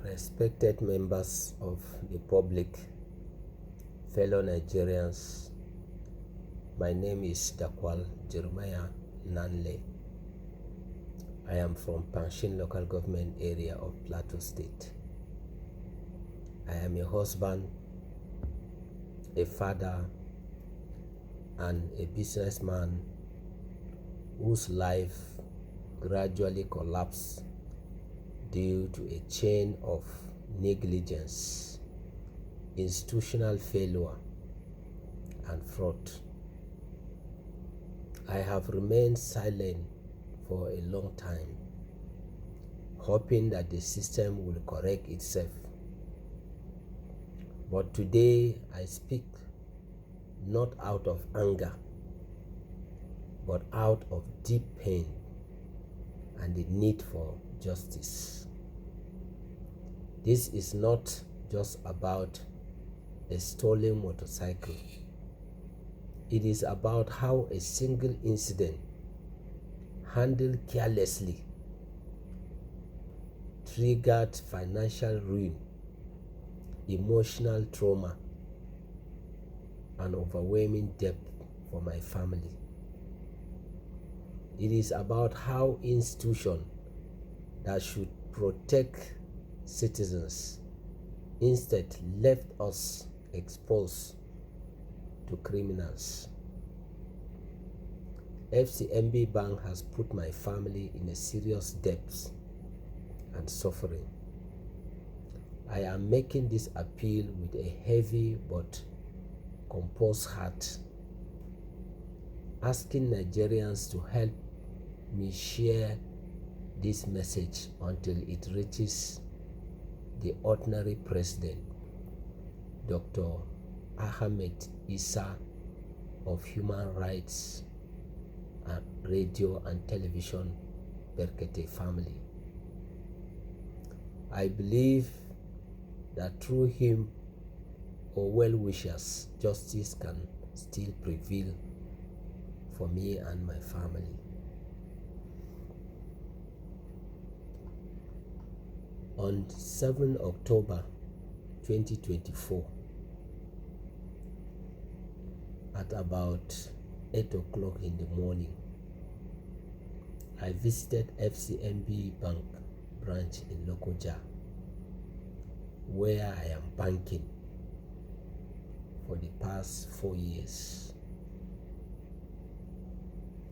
Respected members of the public, fellow Nigerians, my name is Dakwal Jeremiah Nanle. I am from Panshin local government area of Plateau State. I am a husband, a father, and a businessman whose life gradually collapsed due to a chain of negligence, institutional failure, and fraud. I have remained silent for a long time, hoping that the system will correct itself. But today I speak not out of anger, but out of deep pain and the need for justice. This is not just about a stolen motorcycle. It is about how a single incident handled carelessly triggered financial ruin, emotional trauma, and overwhelming debt for my family. It is about how institutions that should protect citizens instead left us exposed to criminals. FCMB Bank has put my family in a serious debt and suffering. I am making this appeal with a heavy but composed heart, asking Nigerians to help me share this message until it reaches the ordinary president, Dr. Ahmed Issa of Human Rights and Radio and Television Berkete family. I believe that through him or well-wishers, justice can still prevail for me and my family. On 7 October 2024, at about 8 o'clock in the morning, I visited FCMB Bank branch in Lokoja, where I am banking for the past 4 years.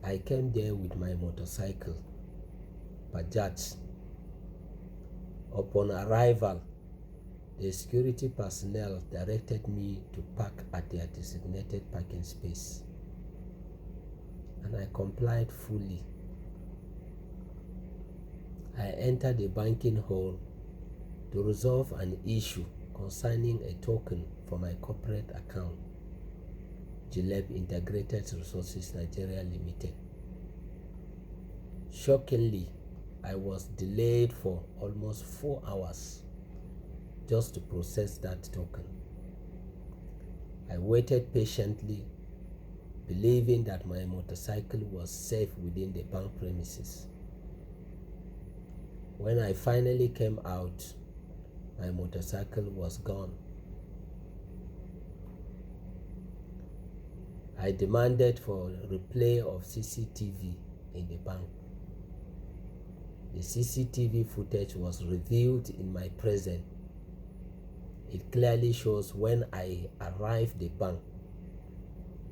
I came there with my motorcycle, Bajaj. Upon arrival, the security personnel directed me to park at their designated parking space, and I complied fully. I entered the banking hall to resolve an issue concerning a token for my corporate account, Gilleb Integrated Resources Nigeria Limited. Shockingly, I was delayed for almost 4 hours just to process that token. I waited patiently, believing that my motorcycle was safe within the bank premises. When I finally came out, my motorcycle was gone. I demanded for replay of CCTV in the bank. The CCTV footage was reviewed in my presence. It clearly shows when I arrived at the bank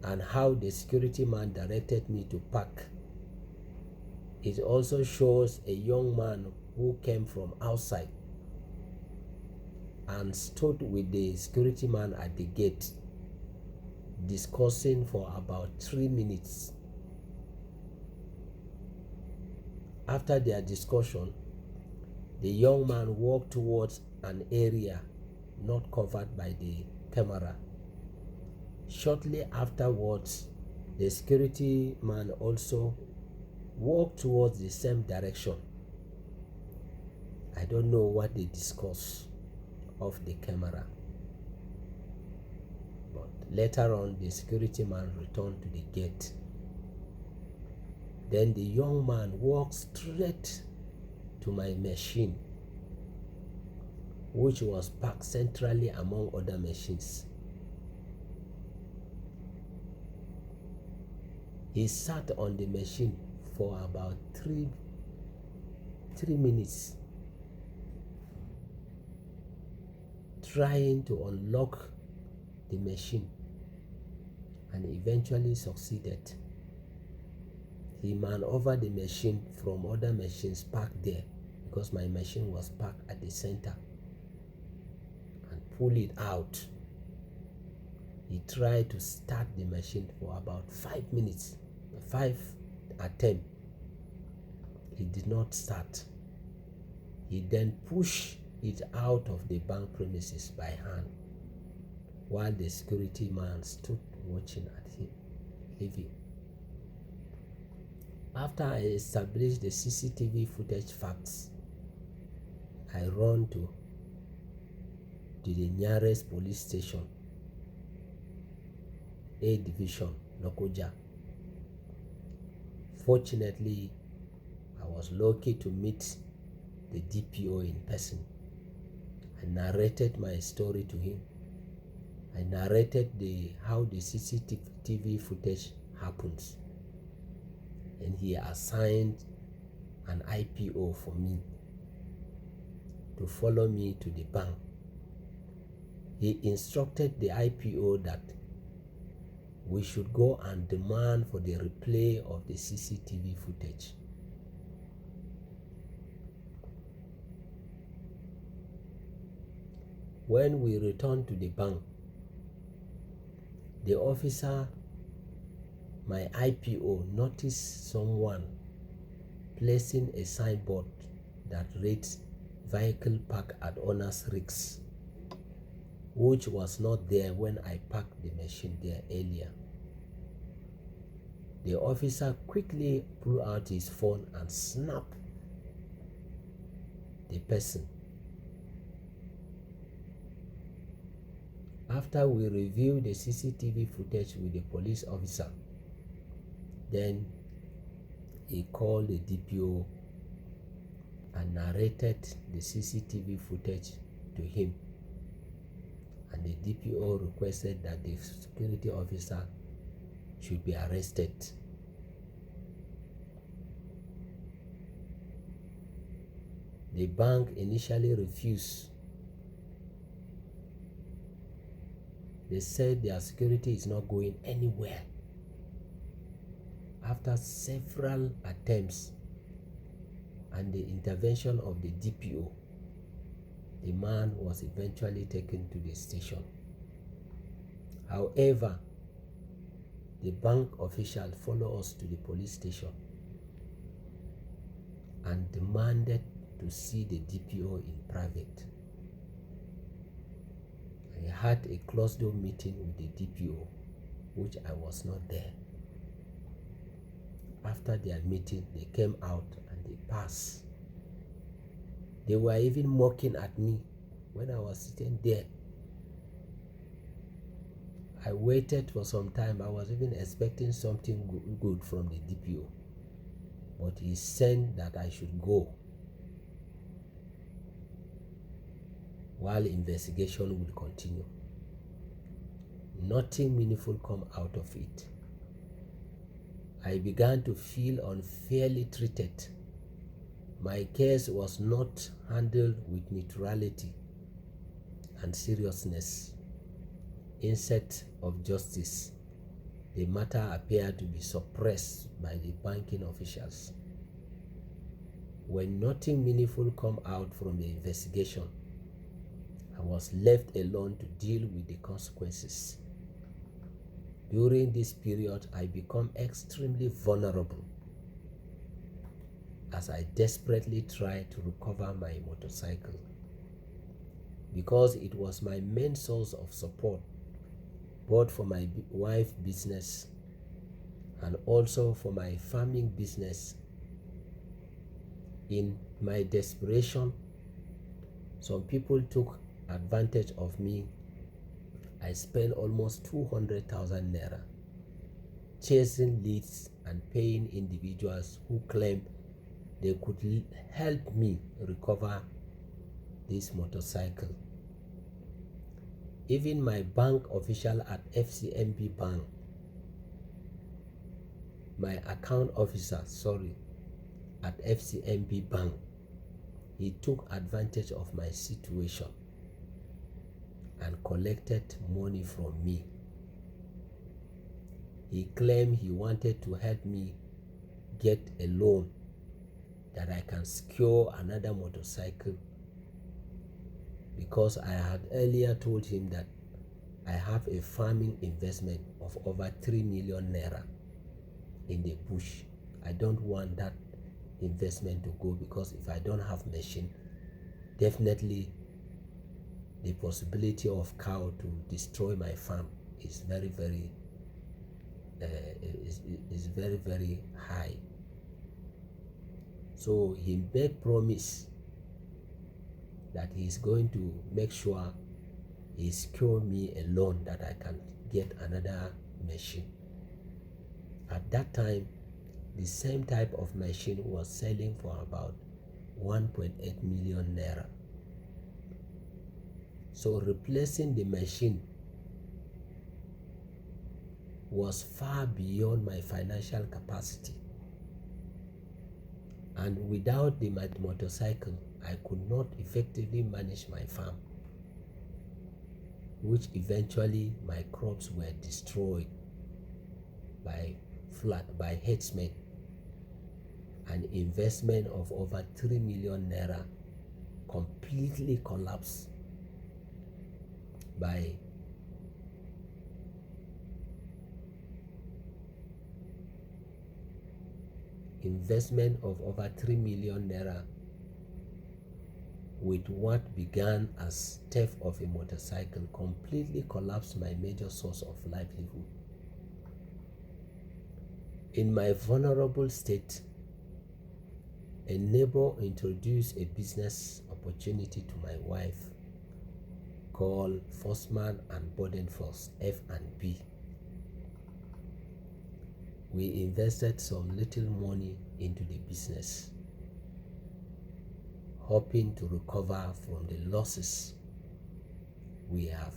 and how the security man directed me to park. It also shows a young man who came from outside and stood with the security man at the gate, discussing for about 3 minutes. After their discussion, the young man walked towards an area not covered by the camera. Shortly afterwards, the security man also walked towards the same direction. I don't know what they discussed off the camera, but later on the security man returned to the gate. Then the young man walked straight to my machine which was parked centrally among other machines. He sat on the machine for about three minutes, trying to unlock the machine, and eventually succeeded. He maneuvered the machine from other machines parked there, because my machine was parked at the center, and pulled it out. He tried to start the machine for about 5 minutes, 5 attempts. It did not start. He then pushed it out of the bank premises by hand, while the security man stood watching at him leaving. After I established the CCTV footage facts, I ran to the nearest police station, A Division, Lokoja. Fortunately, I was lucky to meet the DPO in person. I narrated my story to him. I narrated how the CCTV footage happens, and he assigned an IPO for me to follow me to the bank. He instructed the IPO that we should go and demand for the replay of the CCTV footage. When we returned to the bank, the officer, my IPO, noticed someone placing a signboard that reads "Vehicle Park at Owner's Risk," which was not there when I parked the machine there earlier. The officer quickly pulled out his phone and snapped the person. After we reviewed the CCTV footage with the police officer, then he called the DPO and narrated the CCTV footage to him, and the DPO requested that the security officer should be arrested. The bank initially refused. They said their security is not going anywhere. After several attempts and the intervention of the DPO, the man was eventually taken to the station. However, the bank official followed us to the police station and demanded to see the DPO in private. I had a closed-door meeting with the DPO, which I was not there. After their meeting, they came out and they passed. They were even mocking at me when I was sitting there. I waited for some time. I was even expecting something good from the DPO, but he said that I should go while investigation would continue. Nothing meaningful come out of it. I began to feel unfairly treated. My case was not handled with neutrality and seriousness. Instead of justice, the matter appeared to be suppressed by the banking officials. When nothing meaningful come out from the investigation, I was left alone to deal with the consequences. During this period, I became extremely vulnerable as I desperately tried to recover my motorcycle, because it was my main source of support, both for my wife's business and also for my farming business. In my desperation, some people took advantage of me. I spent almost 200,000 naira chasing leads and paying individuals who claimed they could help me recover this motorcycle. Even my bank official at FCMB Bank, my account officer, at FCMB Bank, he took advantage of my situation and collected money from me. He claimed he wanted to help me get a loan that I can secure another motorcycle, because I had earlier told him that I have a farming investment of over 3 million naira in the bush. I don't want that investment to go, because if I don't have machine, definitely the possibility of cow to destroy my farm is very, very high. So he made promise that he is going to make sure he secure me a loan that I can get another machine. At that time, the same type of machine was selling for about 1.8 million naira. So replacing the machine was far beyond my financial capacity. And without the motorcycle, I could not effectively manage my farm, which eventually my crops were destroyed by flood, by herdsmen. An investment of over 3 million naira completely collapsed by investment of over 3 million naira with what began as theft of a motorcycle completely collapsed my major source of livelihood. In my vulnerable state, a neighbor introduced a business opportunity to my wife called Forstmann and Bodenfors, F&B. We invested some little money into the business, hoping to recover from the losses we have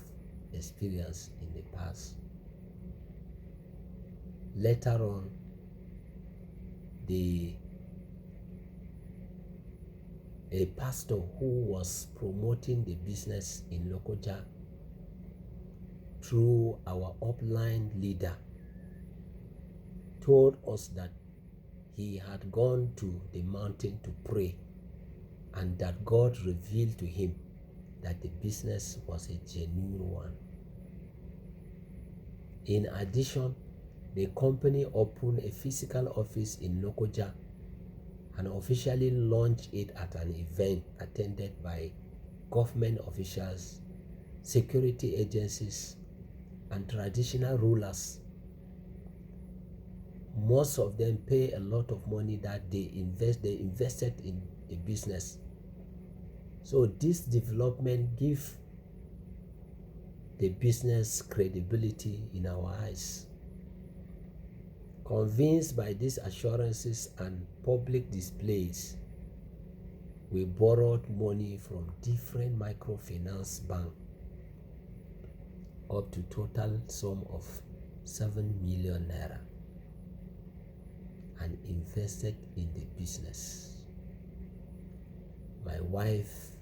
experienced in the past. Later on, a pastor who was promoting the business in Lokoja through our upline leader told us that he had gone to the mountain to pray, and that God revealed to him that the business was a genuine one. In addition, the company opened a physical office in Lokoja and officially launched it at an event attended by government officials, security agencies, and traditional rulers. Most of them pay a lot of money that they invested in a business. So this development gives the business credibility in our eyes. Convinced by these assurances and public displays, we borrowed money from different microfinance banks up to total sum of 7 million naira and invested in the business. My wife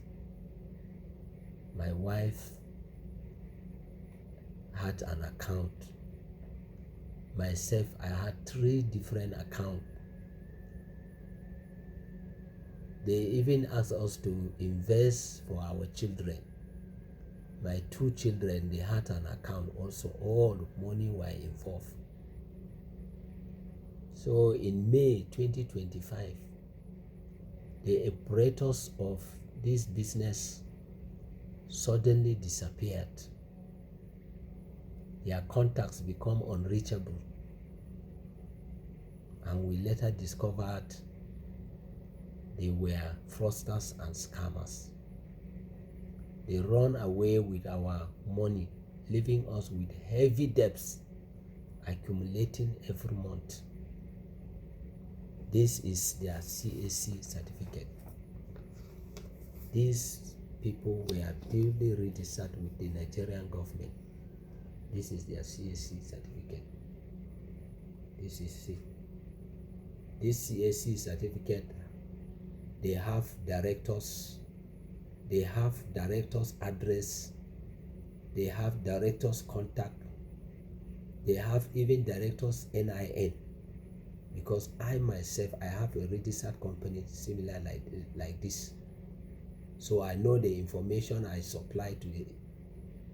had an account. Myself, I had 3 different accounts. They even asked us to invest for our children. My 2 children, they had an account also. All the money were involved. So in May 2025, the operators of this business suddenly disappeared. Their contacts become unreachable, and we later discovered they were fraudsters and scammers. They run away with our money, leaving us with heavy debts accumulating every month. This is their CAC certificate. This people were duly registered with the Nigerian government. This is their CAC certificate. This is it. This CAC certificate, they have directors, they have directors' address, they have directors' contact, they have even directors' NIN. Because I myself, I have a registered company similar like this. So I know the information I supply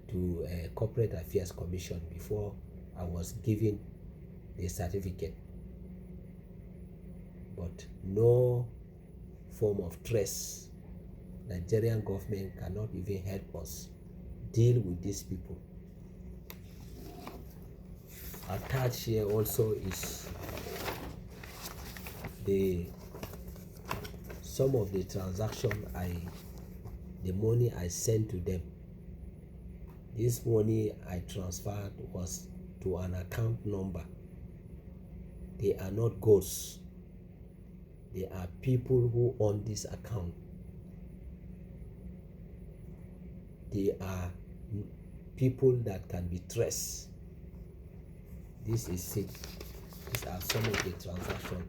to Corporate Affairs Commission before I was given the certificate. But no form of trace. Nigerian government cannot even help us deal with these people. Attached here also is some of the transaction the money I sent to them. This money I transferred was to an account number. They are not ghosts. They are people who own this account. They are people that can be traced. This is it. These are some of the transactions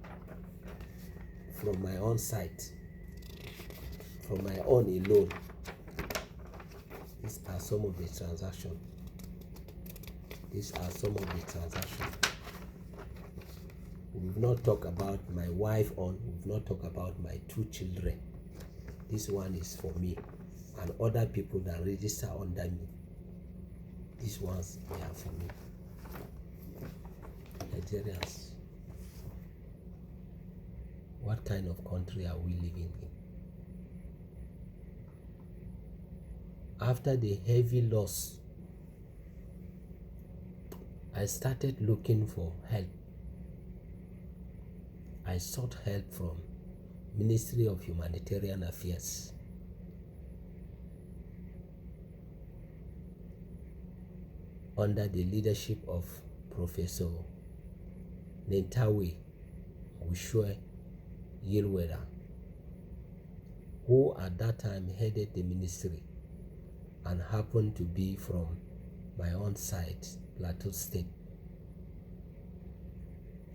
from my own site, from my own alone. These are some of the transactions. These are some of the transactions. We've not talked about my wife we've not talked about my 2 children. This one is for me and other people that register under me. These ones, they are for me. Nigerians, what kind of country are we living in? After the heavy loss, I started looking for help. I sought help from Ministry of Humanitarian Affairs. Under the leadership of Professor Nentawe Ushwe Yilwera, who at that time headed the ministry and happened to be from my own side, Plateau State.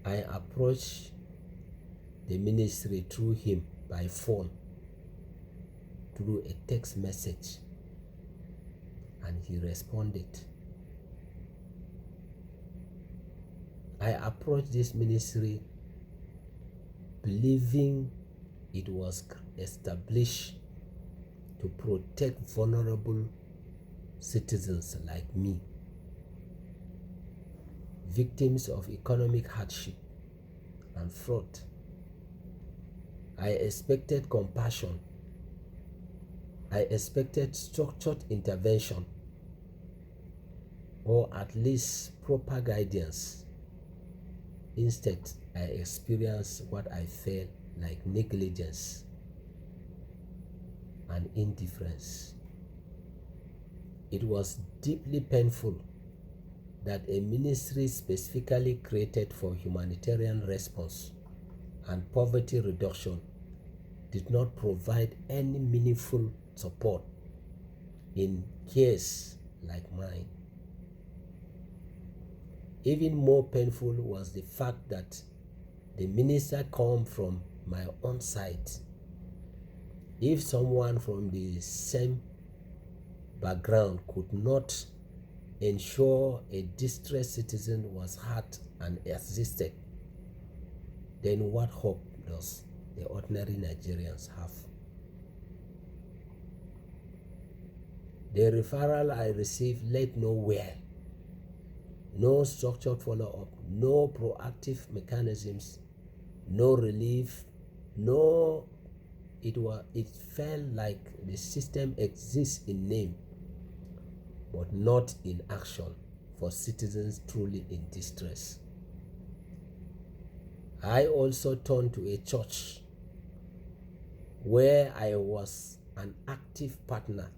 I approached the ministry through him by phone, through a text message, and he responded. I approached this ministry believing it was established to protect vulnerable citizens like me, victims of economic hardship and fraud. I expected compassion. I expected structured intervention, or at least proper guidance. Instead, I experienced what I felt like negligence and indifference. It was deeply painful that a ministry specifically created for humanitarian response and poverty reduction did not provide any meaningful support in cases like mine. Even more painful was the fact that the minister came from my own side. If someone from the same background could not ensure a distressed citizen was heard and assisted, then what hope does the ordinary Nigerians have? The referral I received led nowhere. No structured follow-up, no proactive mechanisms, no relief, it felt like the system exists in name, but not in action for citizens truly in distress. I also turned to a church where I was an active partner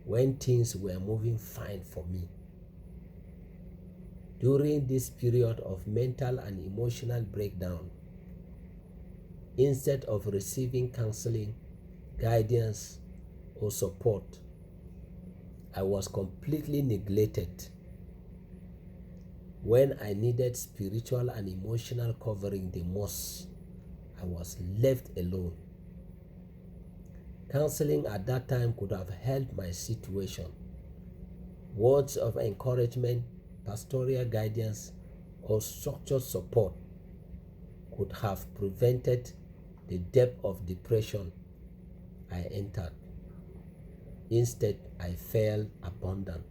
when things were moving fine for me. During this period of mental and emotional breakdown, instead of receiving counseling, guidance, or support. I was completely neglected. When I needed spiritual and emotional covering the most, I was left alone. Counseling at that time could have helped my situation. Words of encouragement, pastoral guidance, or structured support could have prevented the depth of depression I entered. Instead, I felt abandoned.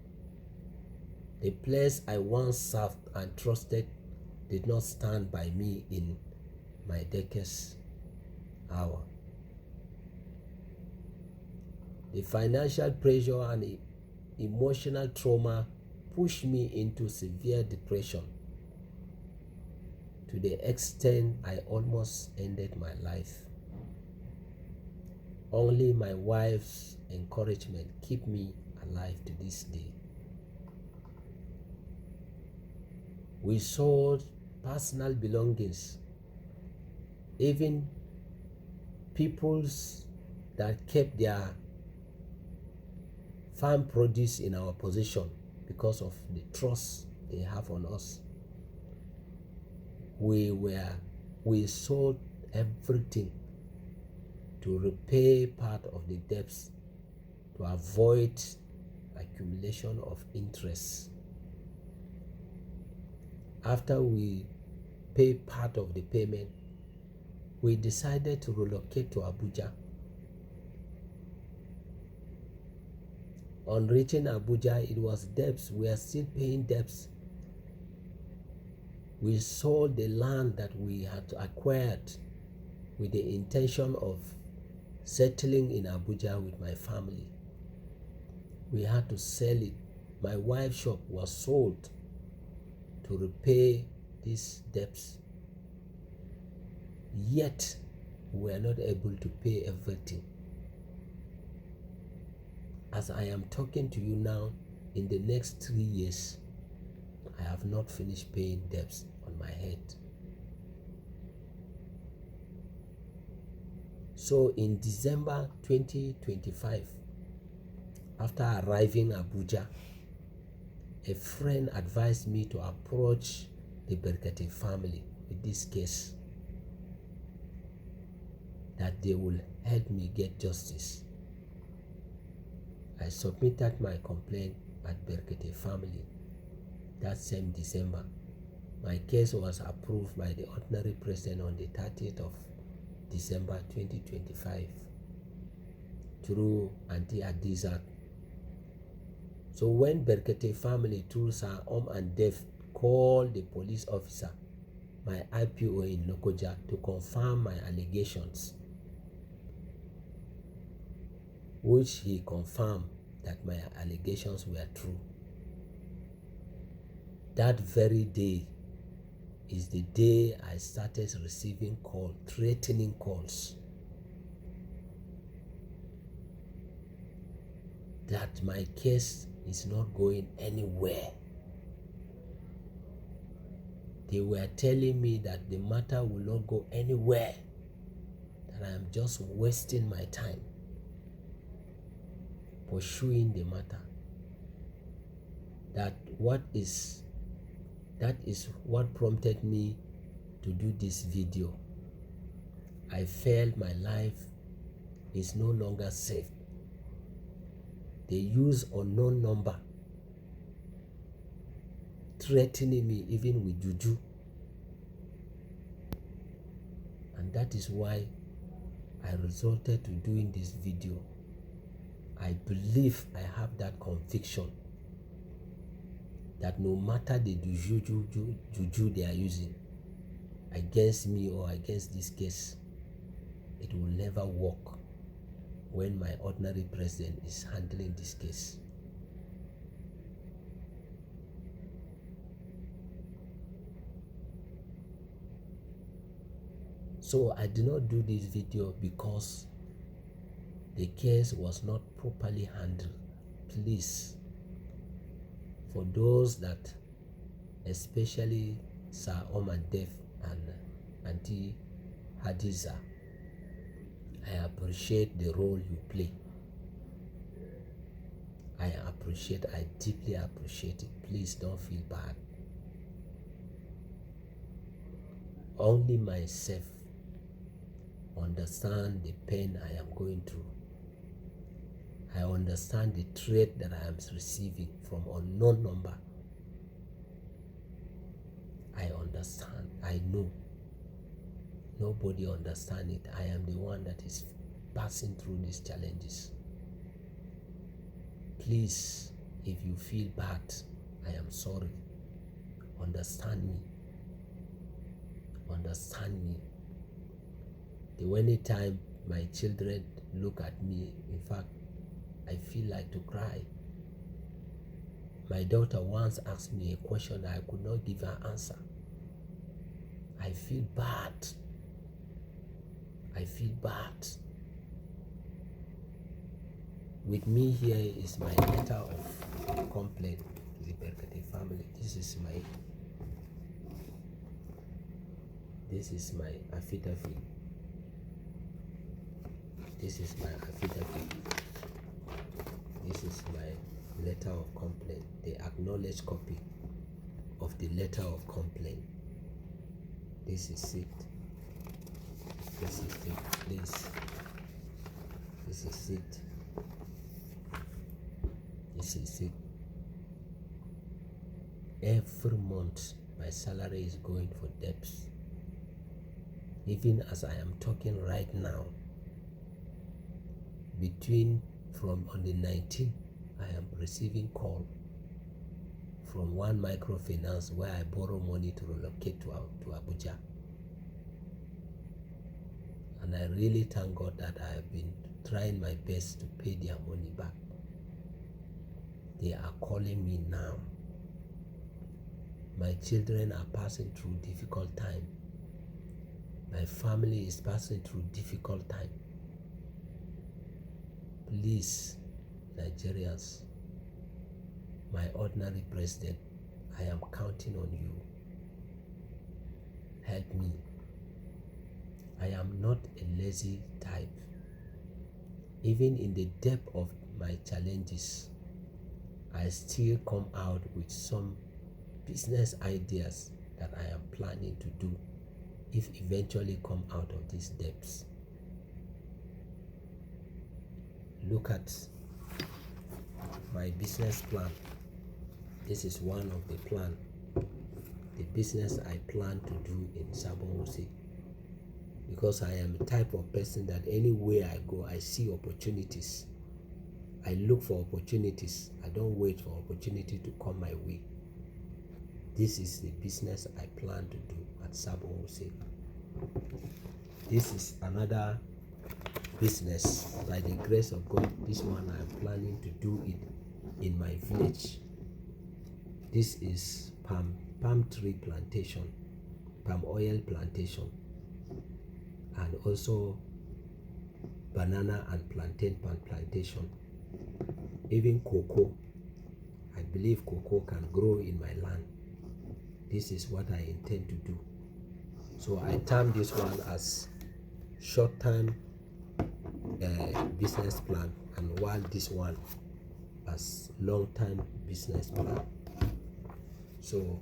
The place I once served and trusted did not stand by me in my darkest hour. The financial pressure and emotional trauma pushed me into severe depression to the extent I almost ended my life. Only my wife's encouragement keep me alive to this day. We sold personal belongings, even peoples that kept their farm produce in our possession because of the trust they have on us. We sold everything to repay part of the debts to avoid accumulation of interest. After we pay part of the payment, we decided to relocate to Abuja. On reaching Abuja, it was debts. We are still paying debts. We sold the land that we had acquired with the intention of settling in Abuja with my family. We had to sell it. My wife's shop was sold to repay these debts. Yet, we were not able to pay everything. As I am talking to you now, in the next 3 years, I have not finished paying debts on my head. So in December 2025, after arriving Abuja, a friend advised me to approach the Berkete family with this case, that they will help me get justice. I submitted my complaint at Berkete family that same December. My case was approved by the ordinary president on the 30th of December 2025 through Auntie Adizat. So when Berkete family through Sir and Def called the police officer, my IPO in Lokoja, to confirm my allegations, which he confirmed that my allegations were true. That very day is the day I started receiving threatening calls, that my case is not going anywhere. They were telling me that the matter will not go anywhere, that I am just wasting my time pursuing the matter. That is what prompted me to do this video. I felt my life is no longer safe. They use unknown number threatening me even with juju. And that is why I resorted to doing this video. I believe I have that conviction that no matter the juju they are using against me or against this case, it will never work when my ordinary president is handling this case. So I did not do this video because the case was not properly handled. Please, for those that, especially Sir Oman Def and Auntie Hadiza, I appreciate the role you play. I deeply appreciate it. Please don't feel bad. Only myself understand the pain I am going through. I understand the threat that I am receiving from unknown number. I understand. I know. Nobody understands it. I am the one that is passing through these challenges. Please, if you feel bad, I am sorry. Understand me. Understand me. The only time my children look at me, in fact, I feel like to cry. My daughter once asked me a question that I could not give her answer. I feel bad. I feel bad. With me here is my letter of complaint to the Berkati family. This is my affidavit. This is my affidavit. This is my letter of complaint, the acknowledged copy of the letter of complaint. This is it. This is it, please. This is it. This is it. Every month, my salary is going for debts. Even as I am talking right now, from on the 19th, I am receiving call from one microfinance where I borrow money to relocate to Abuja. And I really thank God that I have been trying my best to pay their money back. They are calling me now. My children are passing through difficult time. My family is passing through difficult time. Please, Nigerians, my ordinary president, I am counting on you. Help me. I am not a lazy type. Even in the depth of my challenges, I still come out with some business ideas that I am planning to do if eventually come out of these depths. Look at my business plan. This is one of the plan. The business I plan to do in Sabon Wuse. Because I am a type of person that anywhere I go, I see opportunities. I look for opportunities. I don't wait for opportunity to come my way. This is the business I plan to do at Sabon Wuse. This is another business, by the grace of God. This one I am planning to do it in my village. This is palm tree plantation, palm oil plantation, and also banana and plantain plantation. Even cocoa. I believe cocoa can grow in my land. This is what I intend to do. So I term this one as short-term business plan, and while this one as long-term business plan. So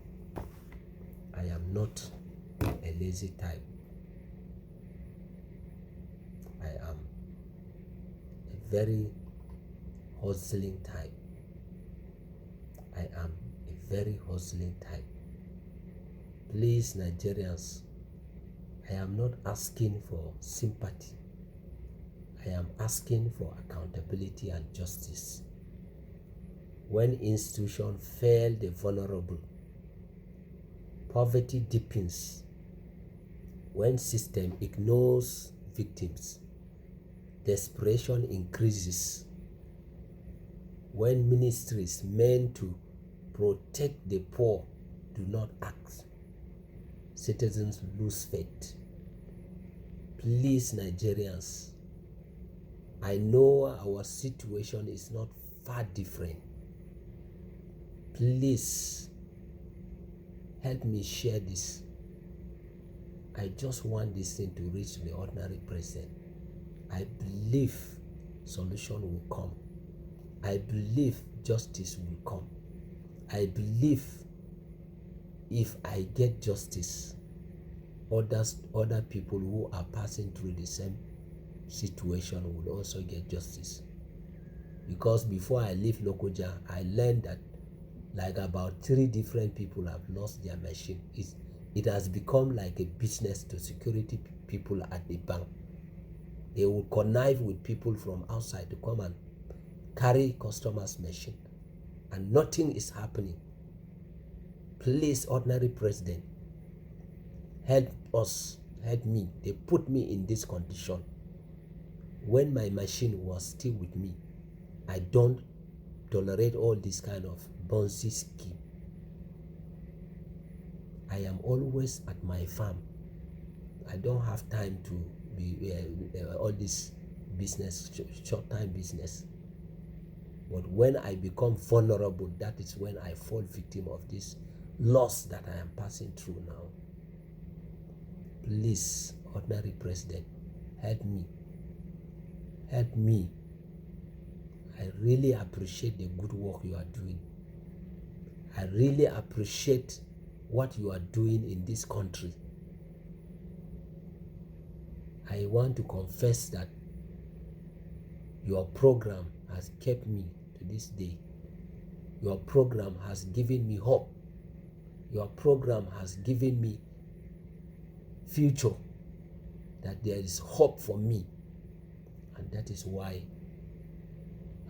I am not a lazy type. I am a very hustling type. I am a very hustling type. Please, Nigerians, I am not asking for sympathy. I am asking for accountability and justice. When institutions fail the vulnerable, poverty deepens. When system ignores victims, desperation increases. When ministries meant to protect the poor do not act, citizens lose faith. Please, Nigerians, I know our situation is not far different. Please help me share this. I just want this thing to reach the ordinary president. I believe solution will come. I believe justice will come. I believe if I get justice, other people who are passing through the same situation will also get justice. Because before I leave Lokoja, I learned that like about 3 different people have lost their machine. It has become like a business to security people at the bank. They will connive with people from outside to come and carry customers' machine, and nothing is happening. Please, ordinary president, help us, help me. They put me in this condition. When my machine was still with me, I don't tolerate all this kind of bouncy scheme. I am always at my farm. I don't have time to be all this business, short-time business. But when I become vulnerable, that is when I fall victim of this loss that I am passing through now. Please, ordinary president, help me. Help me. I really appreciate the good work you are doing. I really appreciate what you are doing in this country. I want to confess that your program has kept me to this day. Your program has given me hope. Your program has given me future, that there is hope for me. And that is why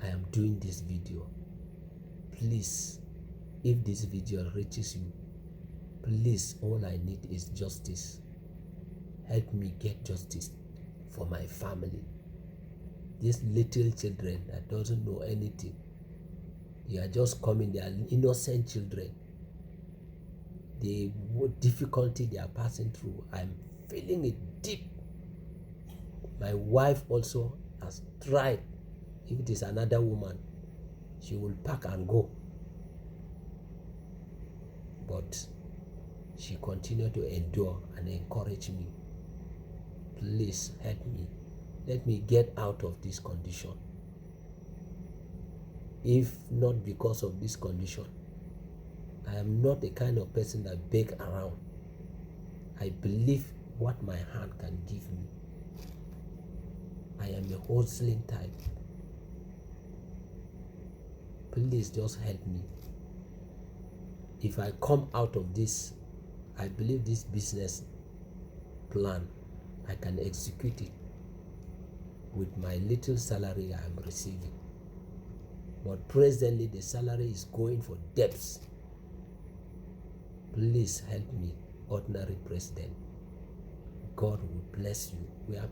I am doing this video. Please, if this video reaches you, please, all I need is justice. Help me get justice for my family. These little children that doesn't know anything, they are just coming, they are innocent children. The difficulty they are passing through, I'm feeling it deep. My wife also has tried. If it is another woman, she will pack and go. But she continued to endure and encourage me. Please help me. Let me get out of this condition. If not because of this condition, I am not the kind of person that beg around. I believe what my hand can give me. I am a hustling type. Please just help me. If I come out of this, I believe this business plan, I can execute it with my little salary I am receiving. But presently the salary is going for debts. Please help me, ordinary president. God will bless you. We are